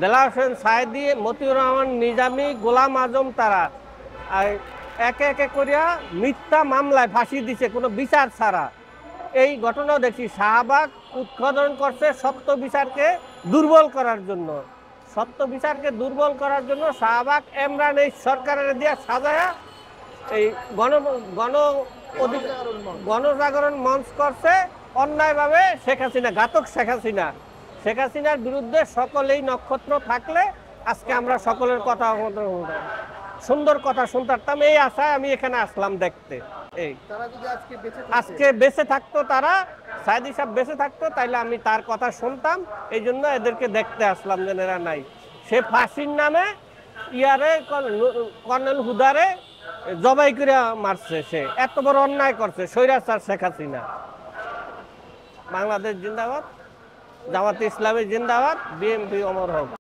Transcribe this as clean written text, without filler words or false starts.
দেলাওয়ার হোসেন সায়েদী, মতিউর রহমান নিজামী, গোলাম আজম তারা একে একে করিয়া মিথ্যা মামলায় ফাঁসি দিছে কোনো বিচার ছাড়া। এই ঘটনাও দেখি শাহবাগ উৎপাদন করছে সত্য বিচারকে দুর্বল করার জন্য। সত্য বিচারকে দুর্বল করার জন্য শাহবাগ এমরান এই সরকারের দিয়া সাজায়া এই গণ গণ গণজাগরণ মঞ্চ করছে অন্যায়ভাবে। শেখ হাসিনা ঘাতক, শেখ হাসিনার বিরুদ্ধে সকলেই নক্ষত্র থাকলে আজকে আমরা সকলের কথা সুন্দর কথা শুনতে পারতাম। এই আশায় আমি এখানে আসলাম দেখতে। এই আজকে বেঁচে থাকতো, তারা সায়েদী সাহেব বেঁচে থাকতো, তাইলে আমি তার কথা শুনতাম। এই জন্য এদেরকে দেখতে আসলাম যে এরা নাই। সে ফাঁসির নামে ইয়ারে কর্নেল হুদারে জবাই করে মারছে। সে এত বড় অন্যায় করছে স্বৈরাচার শেখ হাসিনা। বাংলাদেশ জিন্দাবাদ, জামাতে ইসলামী জিন্দাবাদ, বিএনপি অমর হোক।